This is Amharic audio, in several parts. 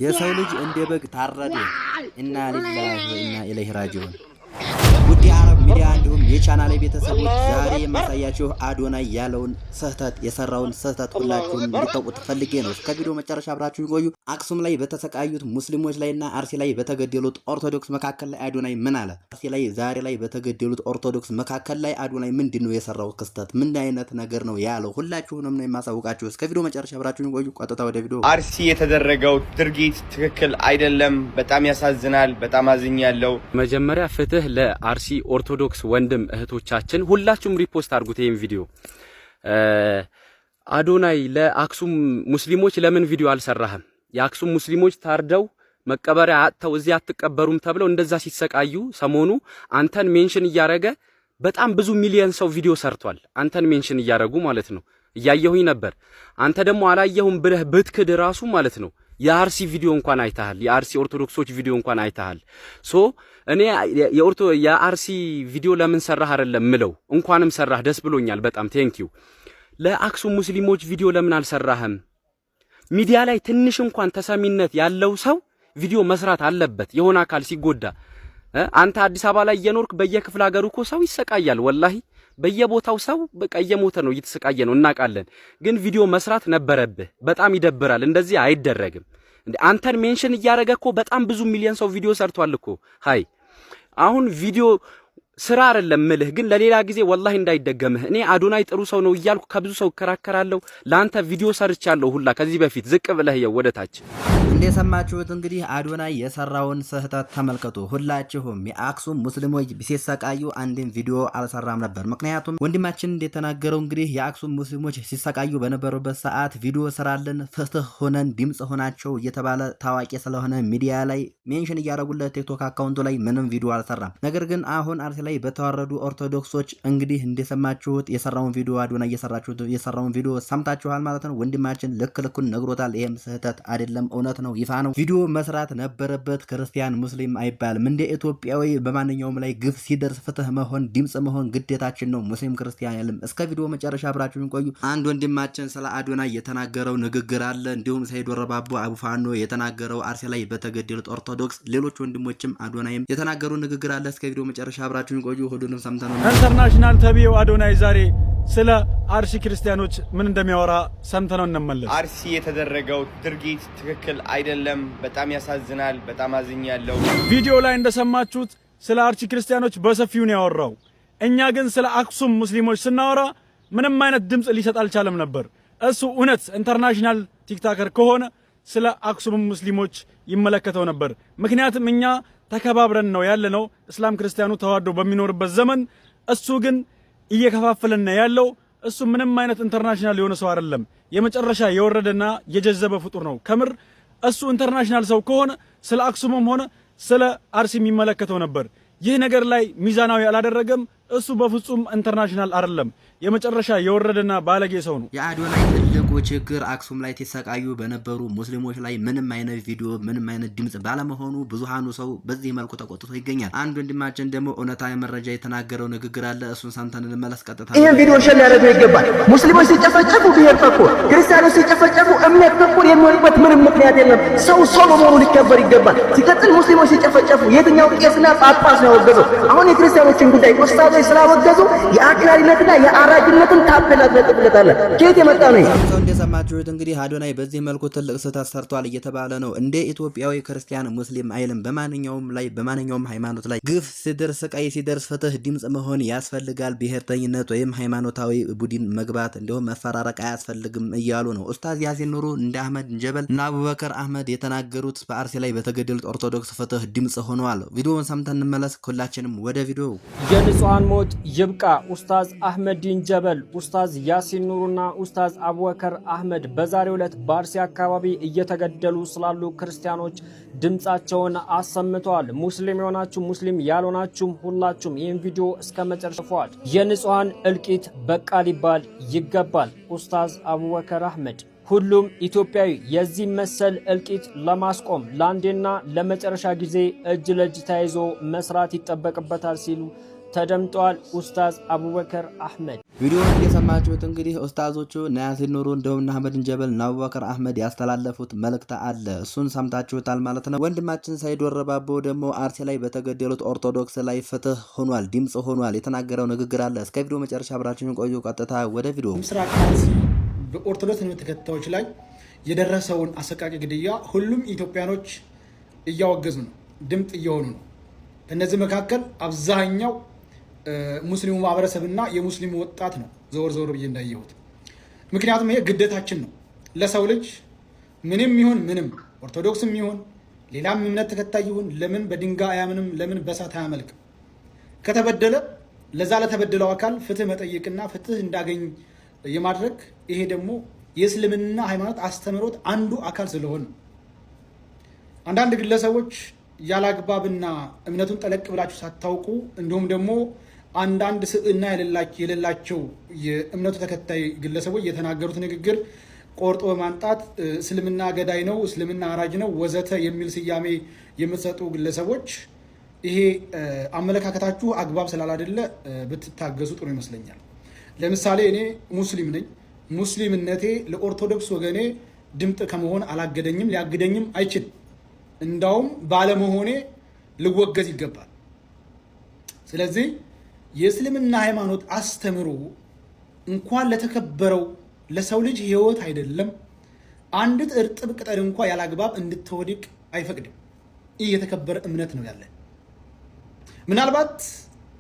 የሰው ልጅ እንደ በግ ታረደ። ኢና ሊላሂ ወኢና ኢለይሂ ራጂዑን። ውድ የአረብ ሚዲያ እንዲሁም የቻናሌ ቤተሰቦች ዛሬ የማሳያችሁ አዶናይ ያለውን ስህተት የሰራውን ስህተት ሁላችሁም እንድታውቁት ፈልጌ ነው። እስከ ቪዲዮ መጨረሻ አብራችሁ ይቆዩ። አክሱም ላይ በተሰቃዩት ሙስሊሞች ላይና አርሲ ላይ በተገደሉት ኦርቶዶክስ መካከል ላይ አዶናይ ምን አለ? አርሲ ላይ ዛሬ ላይ በተገደሉት ኦርቶዶክስ መካከል ላይ አዶናይ ምንድነው የሰራው ክስተት? ምን አይነት ነገር ነው ያለው? ሁላችሁንም ነው የማሳውቃችሁ። እስከ ቪዲዮ መጨረሻ አብራችሁ ይቆዩ። ቀጥታ ወደ ቪዲዮ። አርሲ የተደረገው ድርጊት ትክክል አይደለም። በጣም ያሳዝናል። በጣም አዝኛለሁ። መጀመሪያ ፍትህ ለአርሲ ኦርቶዶክስ ወንድም እህቶቻችን ሁላችሁም ሪፖስት አድርጉት ይሄን ቪዲዮ። አዶናይ ለአክሱም ሙስሊሞች ለምን ቪዲዮ አልሰራህም? የአክሱም ሙስሊሞች ታርደው መቀበሪያ አጥተው እዚህ አትቀበሩም ተብለው እንደዛ ሲሰቃዩ ሰሞኑ አንተን ሜንሽን እያረገ በጣም ብዙ ሚሊዮን ሰው ቪዲዮ ሰርቷል። አንተን ሜንሽን እያረጉ ማለት ነው። እያየሁኝ ነበር። አንተ ደግሞ አላየሁም ብለህ ብትክድ ራሱ ማለት ነው የአርሲ ቪዲዮ እንኳን አይተሃል። የአርሲ ኦርቶዶክሶች ቪዲዮ እንኳን አይተሃል። ሶ እኔ የአርሲ ቪዲዮ ለምን ሰራህ አይደለም ምለው፣ እንኳንም ሰራህ ደስ ብሎኛል በጣም ቴንኪዩ። ለአክሱም ሙስሊሞች ቪዲዮ ለምን አልሰራህም? ሚዲያ ላይ ትንሽ እንኳን ተሰሚነት ያለው ሰው ቪዲዮ መስራት አለበት። የሆነ አካል ሲጎዳ አንተ አዲስ አበባ ላይ እየኖርክ በየክፍለ ሀገሩ እኮ ሰው ይሰቃያል። ወላሂ በየቦታው ሰው በቃ እየሞተ ነው፣ እየተሰቃየ ነው፣ እናውቃለን። ግን ቪዲዮ መስራት ነበረብህ። በጣም ይደብራል። እንደዚህ አይደረግም። አንተን ሜንሽን እያረገ እኮ በጣም ብዙ ሚሊዮን ሰው ቪዲዮ ሰርቷል እኮ። ሃይ አሁን ቪዲዮ ስራ አይደለም ምልህ፣ ግን ለሌላ ጊዜ ወላሂ እንዳይደገምህ። እኔ አዶናይ ጥሩ ሰው ነው እያልኩ ከብዙ ሰው እከራከራለሁ። ለአንተ ቪዲዮ ሰርቻለሁ ሁላ ከዚህ በፊት ዝቅ ብለህ ወደታች። እንደሰማችሁት እንግዲህ አዶናይ የሰራውን ስህተት ተመልከቱ። ሁላችሁም የአክሱም ሙስሊሞች ሲሰቃዩ አንድን ቪዲዮ አልሰራም ነበር። ምክንያቱም ወንድማችን እንደተናገረው እንግዲህ የአክሱም ሙስሊሞች ሲሰቃዩ በነበሩበት ሰዓት ቪዲዮ ስራልን፣ ፍትህ ሆነን ድምጽ ሆናቸው እየተባለ ታዋቂ ስለሆነ ሚዲያ ላይ ሜንሽን እያደረጉለት ቲክቶክ አካውንቱ ላይ ምንም ቪዲዮ አልሰራም። ነገር ግን አሁን አርሲ ላይ በተዋረዱ ኦርቶዶክሶች እንግዲህ እንደሰማችሁት የሰራውን ቪዲዮ አዶናይ የሰራውን ቪዲዮ ሰምታችኋል ማለት ነው። ወንድማችን ልክ ልኩን ነግሮታል። ይሄም ስህተት አይደለም፣ እውነት ነው፣ ይፋ ነው። ቪዲዮ መስራት ነበረበት። ክርስቲያን ሙስሊም አይባልም። እንደ ኢትዮጵያዊ በማንኛውም ላይ ግፍ ሲደርስ ፍትህ መሆን ድምጽ መሆን ግዴታችን ነው። ሙስሊም ክርስቲያን ያለም እስከ ቪዲዮ መጨረሻ አብራችሁን ቆዩ። አንድ ወንድማችን ስለ አዶናይ የተናገረው ንግግር አለ። እንዲሁም ሰይድ ወረባቦ አቡፋኖ የተናገረው አርሲ ላይ በተገደሉት ኦርቶዶክስ፣ ሌሎች ወንድሞችም አዶናይም የተናገሩ ንግግር አለ። እስከ ቪዲዮ መጨረሻ አብራችሁን ቆዩ። ሁሉንም ሰምተናል። ኢንተርናሽናል ተብዬው አዶናይ ዛሬ ስለ አርሲ ክርስቲያኖች ምን እንደሚያወራ ሰምተናል። እንመለስ። አርሲ የተደረገው ድርጊት ትክክል አይደለም። በጣም ያሳዝናል። በጣም አዝኛለሁ። ቪዲዮ ላይ እንደሰማችሁት ስለ አርሲ ክርስቲያኖች በሰፊው ነው ያወራው። እኛ ግን ስለ አክሱም ሙስሊሞች ስናወራ ምንም አይነት ድምጽ ሊሰጥ አልቻለም ነበር። እሱ እውነት ኢንተርናሽናል ቲክቶከር ከሆነ ስለ አክሱም ሙስሊሞች ይመለከተው ነበር። ምክንያቱም እኛ ተከባብረን ነው ያለነው እስላም ክርስቲያኑ ተዋዶ በሚኖርበት ዘመን። እሱ ግን እየከፋፈለን ያለው። እሱ ምንም አይነት ኢንተርናሽናል የሆነ ሰው አይደለም። የመጨረሻ የወረደና የጀዘበ ፍጡር ነው ከምር። እሱ ኢንተርናሽናል ሰው ከሆነ ስለ አክሱምም ሆነ ስለ አርሲ የሚመለከተው ነበር። ይህ ነገር ላይ ሚዛናዊ አላደረገም። እሱ በፍጹም ኢንተርናሽናል አይደለም። የመጨረሻ የወረደና ባለጌ ሰው ነው። የአዶናይ ትልቁ ችግር አክሱም ላይ ተሰቃዩ በነበሩ ሙስሊሞች ላይ ምንም አይነት ቪዲዮ ምንም አይነት ድምጽ ባለመሆኑ ብዙሃኑ ሰው በዚህ መልኩ ተቆጥቶ ይገኛል። አንድ ወንድማችን ደግሞ እውነታዊ መረጃ የተናገረው ንግግር አለ። እሱን ሰምተን እንመለስ። ቀጥታ ይሄን ቪዲዮ ሸር ያደርገው ይገባል። ሙስሊሞች ሲጨፈጨፉ ብሔር ተኮር፣ ክርስቲያኖች ሲጨፈጨፉ እምነት ተኮር የሚሆንበት ምንም ምክንያት የለም። ሰው በመሆኑ ሊከበር ይገባል። ሲቀጥል ሙስሊሞች ሲጨፈጨፉ የትኛው ቄስና ጳጳስ ነው ያወገዘው? አሁን የክርስቲያኖችን ጉዳይ ኡስታዞች ስላወገዙ የአክራሪነትና የአራጅነትን ታፔላ ተጥለታለ። ከየት የመጣ ነው? እንደሰማችሁት እንግዲህ አዶናይ በዚህ መልኩ ትልቅ ስህተት ሰርቷል እየተባለ ነው። እንደ ኢትዮጵያዊ ክርስቲያን ሙስሊም አይልም። በማንኛውም ላይ በማንኛውም ሃይማኖት ላይ ግፍ ሲደርስ ስቃይ ሲደርስ ፍትህ ድምጽ መሆን ያስፈልጋል። ብሔርተኝነት ወይም ሃይማኖታዊ ቡድን መግባት እንዲሁም መፈራረቅ አያስፈልግም እያሉ ነው። ኡስታዝ ያሲን ኑሩ እንደ አህመድ ጀበል እና አቡበከር አህመድ የተናገሩት በአርሲ ላይ በተገደሉት ኦርቶዶክስ ፍትህ ድምጽ ሆነዋል። ቪዲዮውን ሰምተን እንመለስ። ሁላችንም ወደ ቪዲዮ። የንጹሃን ሞት ይብቃ። ኡስታዝ አህመዲን ጀበል፣ ኡስታዝ ያሲን ኑሩና ኡስታዝ አቡበከር አህመድ በዛሬው ዕለት በአርሲ አካባቢ እየተገደሉ ስላሉ ክርስቲያኖች ድምጻቸውን አሰምተዋል። ሙስሊም የሆናችሁ ሙስሊም ያልሆናችሁም ሁላችሁም ይህን ቪዲዮ እስከ መጨረሻው የንጹሃን እልቂት በቃ ሊባል ይገባል። ኡስታዝ አቡበከር አህመድ ሁሉም ኢትዮጵያዊ የዚህ መሰል እልቂት ለማስቆም ለአንዴና ለመጨረሻ ጊዜ እጅ ለእጅ ተያይዞ መስራት ይጠበቅበታል ሲሉ ተደምጠዋል። ኡስታዝ አቡበከር አህመድ ቪዲዮውን እንደሰማችሁት እንግዲህ ኡስታዞቹ ያሲን ኑሩ እንደውም አህመድ ዲንጀበል እና አቡበከር አህመድ ያስተላለፉት መልእክት አለ። እሱን ሰምታችሁታል ማለት ነው። ወንድማችን ሰይድ ወረባቦ ደግሞ አርሲ ላይ በተገደሉት ኦርቶዶክስ ላይ ፍትህ ሆኗል፣ ድምጽ ሆኗል የተናገረው ንግግር አለ። እስከ ቪዲዮ መጨረሻ አብራችሁን ቆዩ። ቀጥታ ወደ ቪዲዮ። ምስራቅ አርሲ በኦርቶዶክስ እምነት ተከታዮች ላይ የደረሰውን አሰቃቂ ግድያ ሁሉም ኢትዮጵያኖች እያወገዙ ነው፣ ድምጽ እየሆኑ ነው። ከነዚህ መካከል አብዛኛው ሙስሊሙ ማህበረሰብና የሙስሊሙ ወጣት ነው ዘወር ዘወር ብዬ እንዳየሁት። ምክንያቱም ይሄ ግዴታችን ነው። ለሰው ልጅ ምንም ይሁን ምንም ኦርቶዶክስም ይሁን ሌላም እምነት ተከታይ ይሁን ለምን በድንጋይ አያምንም? ለምን በእሳት አያመልክም? ከተበደለ ለዛ ለተበደለው አካል ፍትህ መጠየቅና ፍትህ እንዳገኝ የማድረግ ይሄ ደግሞ የእስልምና ሃይማኖት አስተምህሮት አንዱ አካል ስለሆነ አንዳንድ ግለሰቦች ያላግባብና እምነቱን ጠለቅ ብላችሁ ሳታውቁ እንዲሁም ደግሞ አንዳንድ ስብዕና የሌላቸው የእምነቱ ተከታይ ግለሰቦች የተናገሩት ንግግር ቆርጦ በማንጣት እስልምና ገዳይ ነው፣ እስልምና አራጅ ነው ወዘተ የሚል ስያሜ የምትሰጡ ግለሰቦች ይሄ አመለካከታችሁ አግባብ ስላላደለ ብትታገሱ ጥሩ ይመስለኛል። ለምሳሌ እኔ ሙስሊም ነኝ። ሙስሊምነቴ ለኦርቶዶክስ ወገኔ ድምጥ ከመሆን አላገደኝም፣ ሊያግደኝም አይችልም። እንዳውም ባለመሆኔ ልወገዝ ይገባል። ስለዚህ የእስልምና ሃይማኖት አስተምሮ እንኳን ለተከበረው ለሰው ልጅ ህይወት አይደለም አንዲት እርጥብ ቅጠል እንኳን ያላግባብ እንድትወድቅ አይፈቅድም። ይህ የተከበረ እምነት ነው ያለን። ምናልባት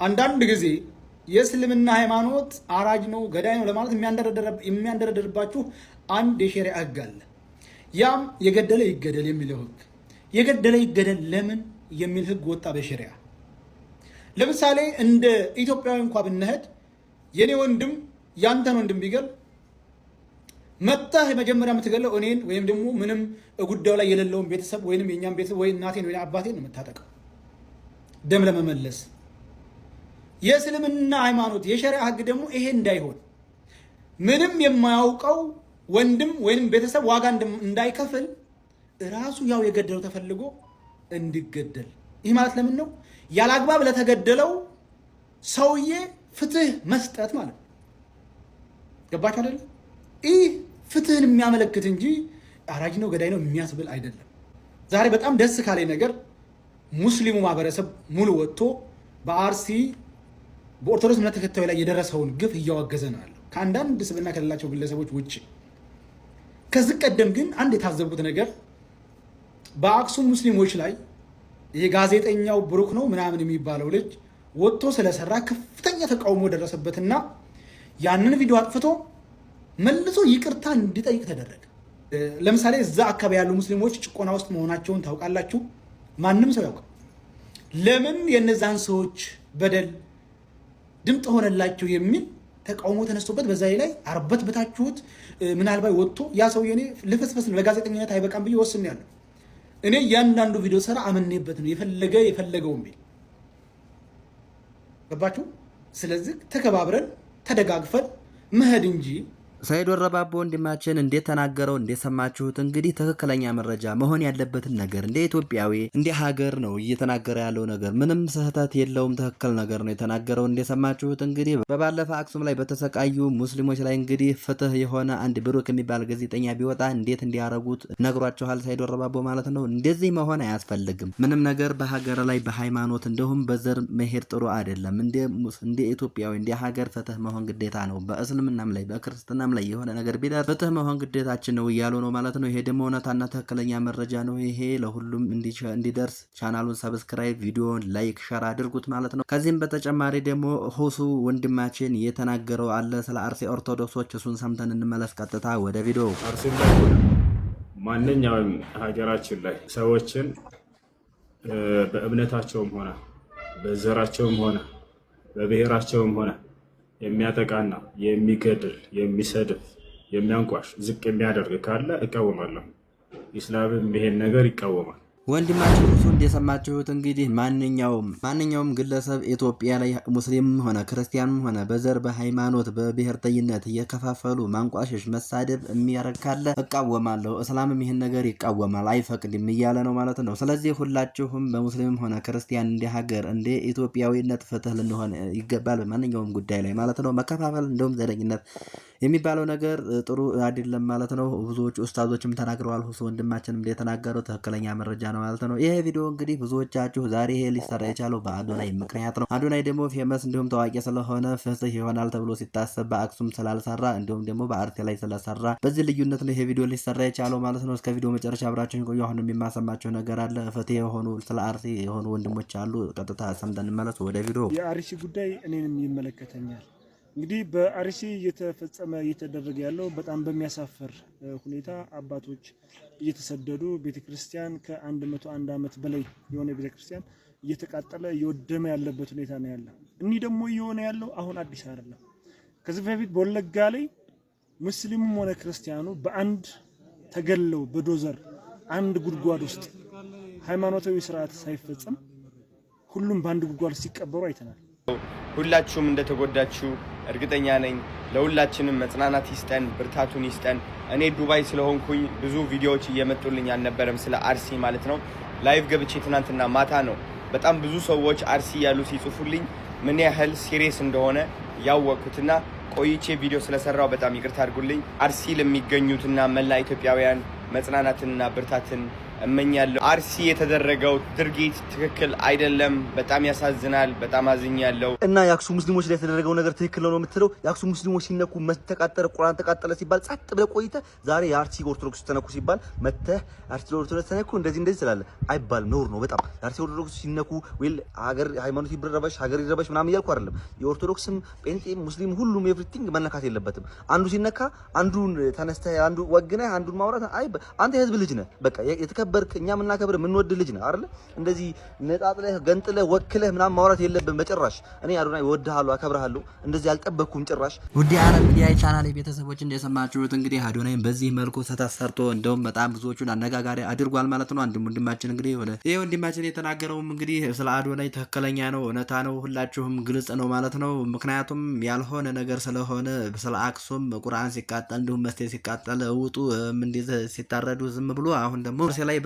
አንዳንድ ጊዜ የእስልምና ሃይማኖት አራጅ ነው ገዳይ ነው ለማለት የሚያንደረደርባችሁ አንድ የሸሪዓ ህግ አለ። ያም የገደለ ይገደል የሚለው ህግ። የገደለ ይገደል ለምን የሚል ህግ ወጣ በሸሪዓ። ለምሳሌ እንደ ኢትዮጵያዊ እንኳን ብንሄድ የኔ ወንድም ያንተን ወንድም ቢገል መጣህ መጀመሪያ የምትገለው እኔን ወይም ደግሞ ምንም ጉዳዩ ላይ የሌለውን ቤተሰብ ወይንም የኛም ቤተሰብ ወይ እናቴን ወይ አባቴን ነው የምታጠቀው ደም ለመመለስ። የእስልምና ሃይማኖት የሸሪዓ ህግ ደግሞ ይሄ እንዳይሆን ምንም የማያውቀው ወንድም ወይንም ቤተሰብ ዋጋ እንዳይከፍል ራሱ ያው የገደለው ተፈልጎ እንዲገደል። ይህ ማለት ለምን ነው? ያላግባብ ለተገደለው ሰውዬ ፍትህ መስጠት ማለት ነው። ገባችሁ አይደል? ይህ ፍትህን የሚያመለክት እንጂ አራጅ ነው ገዳይ ነው የሚያስብል አይደለም። ዛሬ በጣም ደስ ካለኝ ነገር ሙስሊሙ ማህበረሰብ ሙሉ ወጥቶ በአርሲ በኦርቶዶክስ እምነት ተከታዮች ላይ የደረሰውን ግፍ እያወገዘ ነው ያለው ከአንዳንድ ስብዕና ከሌላቸው ግለሰቦች ውጭ። ከዚህ ቀደም ግን አንድ የታዘብኩት ነገር በአክሱም ሙስሊሞች ላይ የጋዜጠኛው ብሩክ ነው ምናምን የሚባለው ልጅ ወጥቶ ስለሰራ ከፍተኛ ተቃውሞ ደረሰበትና ያንን ቪዲዮ አጥፍቶ መልሶ ይቅርታ እንዲጠይቅ ተደረገ። ለምሳሌ እዛ አካባቢ ያሉ ሙስሊሞች ጭቆና ውስጥ መሆናቸውን ታውቃላችሁ። ማንም ሰው ያውቃል። ለምን የነዛን ሰዎች በደል ድምፅ ሆነላቸው የሚል ተቃውሞ ተነስቶበት በዛ ላይ አርበት በታችሁት ምናልባት ወጥቶ ያ ሰው የኔ ልፍስፍስ ለጋዜጠኝነት አይበቃም ብዬ ወስኛለሁ። እኔ ያንዳንዱ ቪዲዮ ሰራ አመኔበት ነው የፈለገው የሚል ገባችሁ። ስለዚህ ተከባብረን ተደጋግፈን መሄድ እንጂ ሰይድ ወረባቦ ወንድማችን እንዴት ተናገረው እንደሰማችሁት እንግዲህ ትክክለኛ መረጃ መሆን ያለበትን ነገር እንደ ኢትዮጵያዊ እንደ ሀገር ነው እየተናገረ ያለው ነገር ምንም ስህተት የለውም። ትክክል ነገር ነው የተናገረው እንደሰማችሁት። እንግዲህ በባለፈ አክሱም ላይ በተሰቃዩ ሙስሊሞች ላይ እንግዲህ ፍትህ የሆነ አንድ ብሩክ የሚባል ጋዜጠኛ ቢወጣ እንዴት እንዲያረጉት ነግሯቸዋል ሰይድ ወረባቦ ማለት ነው። እንደዚህ መሆን አያስፈልግም። ምንም ነገር በሀገር ላይ በሃይማኖት እንዲሁም በዘር መሄድ ጥሩ አይደለም። እንደ ኢትዮጵያዊ እንደ ሀገር ፍትህ መሆን ግዴታ ነው። በእስልምናም ላይ በክርስትናም ላይ የሆነ ነገር ቢደርስ ፍትህ መሆን ግዴታችን ነው እያሉ ነው ማለት ነው። ይሄ ደግሞ እውነታና ትክክለኛ መረጃ ነው። ይሄ ለሁሉም እንዲደርስ ቻናሉን ሰብስክራይብ፣ ቪዲዮን ላይክ፣ ሸር አድርጉት ማለት ነው። ከዚህም በተጨማሪ ደግሞ ሁሱ ወንድማችን የተናገረው አለ ስለ አርሲ ኦርቶዶክሶች። እሱን ሰምተን እንመለስ ቀጥታ ወደ ቪዲዮ። አርሲ ላይ ማንኛውም ሀገራችን ላይ ሰዎችን በእምነታቸውም ሆነ በዘራቸውም ሆነ በብሔራቸውም ሆነ የሚያጠቃና የሚገድል የሚሰድብ የሚያንቋሽ ዝቅ የሚያደርግ ካለ እቃወማለሁ። ኢስላምም ይሄን ነገር ይቃወማል። ወንድማችን ሁሱ እንደሰማችሁት እንግዲህ ማንኛውም ግለሰብ ኢትዮጵያ ላይ ሙስሊምም ሆነ ክርስቲያንም ሆነ በዘር በሃይማኖት በብሔርተኝነት እየከፋፈሉ ማንቋሸሽ መሳደብ የሚያረግ ካለ እቃወማለሁ፣ እስላምም ይህን ነገር ይቃወማል አይፈቅድም እያለ ነው ማለት ነው። ስለዚህ ሁላችሁም በሙስሊምም ሆነ ክርስቲያን እንደ ሀገር እንደ ኢትዮጵያዊነት ፍትህ ልንሆን ይገባል በማንኛውም ጉዳይ ላይ ማለት ነው። መከፋፈል እንደውም ዘረኝነት የሚባለው ነገር ጥሩ አይደለም ማለት ነው። ብዙዎች ኡስታዞችም ተናግረዋል። ሁሱ ወንድማችንም እንደተናገረው ትክክለኛ መረጃ ነው ማለት ነው። ይሄ ቪዲዮ እንግዲህ ብዙዎቻችሁ ዛሬ ይሄ ሊሰራ የቻለው በአዶናይ ምክንያት ነው። አዶናይ ደግሞ ፌመስ እንዲሁም ታዋቂ ስለሆነ ፍትህ ይሆናል ተብሎ ሲታሰብ በአክሱም ስላልሰራ እንዲሁም ደግሞ በአርቴ ላይ ስለሰራ በዚህ ልዩነት ነው ይሄ ቪዲዮ ሊሰራ የቻለው ማለት ነው። እስከ ቪዲዮ መጨረሻ አብራችሁን ቆዩ። አሁንም የማሰማቸው ነገር አለ። ፍትህ የሆኑ ስለ አርሲ የሆኑ ወንድሞች አሉ። ቀጥታ ሰምተን እንመለስ ወደ ቪዲዮ። የአርሲ ጉዳይ እኔንም ይመለከተኛል። እንግዲህ በአርሲ እየተደረገ ያለው በጣም በሚያሳፍር ሁኔታ አባቶች እየተሰደዱ ቤተክርስቲያን ከ101 ዓመት በላይ የሆነ ቤተክርስቲያን እየተቃጠለ እየወደመ ያለበት ሁኔታ ነው ያለው። እኒህ ደግሞ እየሆነ ያለው አሁን አዲስ አይደለም። ከዚህ በፊት በወለጋ ላይ ሙስሊሙም ሆነ ክርስቲያኑ በአንድ ተገለው በዶዘር አንድ ጉድጓድ ውስጥ ሃይማኖታዊ ስርዓት ሳይፈጸም ሁሉም በአንድ ጉድጓድ ሲቀበሩ አይተናል። ሁላችሁም እንደተጎዳችሁ እርግጠኛ ነኝ። ለሁላችንም መጽናናት ይስጠን፣ ብርታቱን ይስጠን። እኔ ዱባይ ስለሆንኩኝ ብዙ ቪዲዮዎች እየመጡልኝ አልነበረም ስለ አርሲ ማለት ነው። ላይቭ ገብቼ ትናንትና ማታ ነው በጣም ብዙ ሰዎች አርሲ ያሉ ሲጽፉልኝ ምን ያህል ሲሪየስ እንደሆነ ያወቅኩትና ቆይቼ ቪዲዮ ስለሰራው በጣም ይቅርታ አድርጉልኝ። አርሲ ለሚገኙትና መላ ኢትዮጵያውያን መጽናናትንና ብርታትን እመኛለሁ። አርሲ የተደረገው ድርጊት ትክክል አይደለም። በጣም ያሳዝናል። በጣም አዝኛለሁ። እና የአክሱም ሙስሊሞች ላይ የተደረገው ነገር ትክክል ነው የምትለው? የአክሱም ሙስሊሞች ሲነኩ ተቃጠለ፣ ቁርአን ተቃጠለ ሲባል ጸጥ ብለህ ቆይተህ ዛሬ የአርሲ ኦርቶዶክስ ተነኩ ሲባል መተህ አርሲ ኦርቶዶክስ ተነኩ እንደዚህ ስላለ አይባልም፣ ነውር ነው በጣም። የአርሲ ኦርቶዶክስ ሲነኩ ወይ ሀገር ሃይማኖት ይረበሽ ሀገር ይረበሽ ምናምን እያልኩ አይደለም። የኦርቶዶክስም ጴንጤም ሙስሊም ሁሉም ኤቭሪቲንግ መነካት የለበትም። አንዱ ሲነካ አንዱን ተነስተህ አንዱ ወግነህ አንዱን ማውራት አንተ የህዝብ ልጅ ነህ። በቃ የተከበርክ እኛ ምናከብር የምንወድ ልጅ ነህ አይደል? እንደዚህ ነጣጥለህ ገንጥለህ ወክለህ ምናምን ማውራት የለብን በጭራሽ። እኔ አዶናይ እወድሃለሁ፣ አከብርሃለሁ። እንደዚህ አልጠበቅኩም ጭራሽ። ውድ የዓለም ሚዲያ ቻናል ቤተሰቦች እንደሰማችሁት እንግዲህ አዶናይን በዚህ መልኩ ተሰርቶ እንደውም በጣም ብዙዎቹን አነጋጋሪ አድርጓል ማለት ነው። አንድ ወንድማችን እንግዲህ ይሄ ወንድማችን የተናገረውም እንግዲህ ስለ አዶናይ ትክክለኛ ነው፣ እውነታ ነው፣ ሁላችሁም ግልጽ ነው ማለት ነው። ምክንያቱም ያልሆነ ነገር ስለሆነ ስለ አክሱም ቁርአን ሲቃጠል እንዲሁም መስቴ ሲቃጠል ውጡ እንዴት ሲታረዱ ዝም ብሎ አሁን ደግሞ ላይ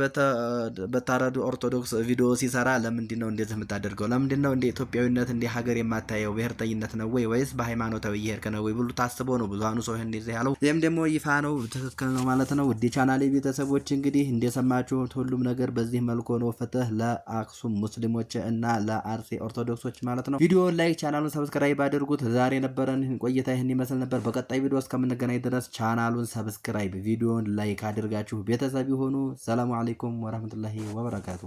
በታረዱ ኦርቶዶክስ ቪዲዮ ሲሰራ ለምንድን ነው እንደዚህ የምታደርገው? ለምንድን ነው እንደ ኢትዮጵያዊነት እንደ ሀገር የማታየው? ብሔርተኝነት ነው ወይ ወይስ በሃይማኖታዊ እየሄድክ ነው ወይ ብሎ ታስቦ ነው ብዙሃኑ ሰው እንደዚህ ያለው። ይሄም ደግሞ ይፋ ነው፣ ትክክል ነው ማለት ነው። ውድ ቻናሌ ቤተሰቦች እንግዲህ እንደሰማችሁት ሁሉም ነገር በዚህ መልኩ ነው። ፍትህ ለአክሱም ሙስሊሞች እና ለአርሲ ኦርቶዶክሶች ማለት ነው። ቪዲዮ ላይክ፣ ቻናሉን ሰብስክራይብ አድርጉት። ዛሬ ነበረን ቆይታ ይህን ይመስል ነበር። በቀጣይ ቪዲዮ እስከምንገናኝ ድረስ ቻናሉን ሰብስክራይብ፣ ቪዲዮን ላይክ አድርጋችሁ ቤተሰብ ይሁኑ። ሰላሙ አለይኩም ወራህመቱላሂ ወበረካቱ።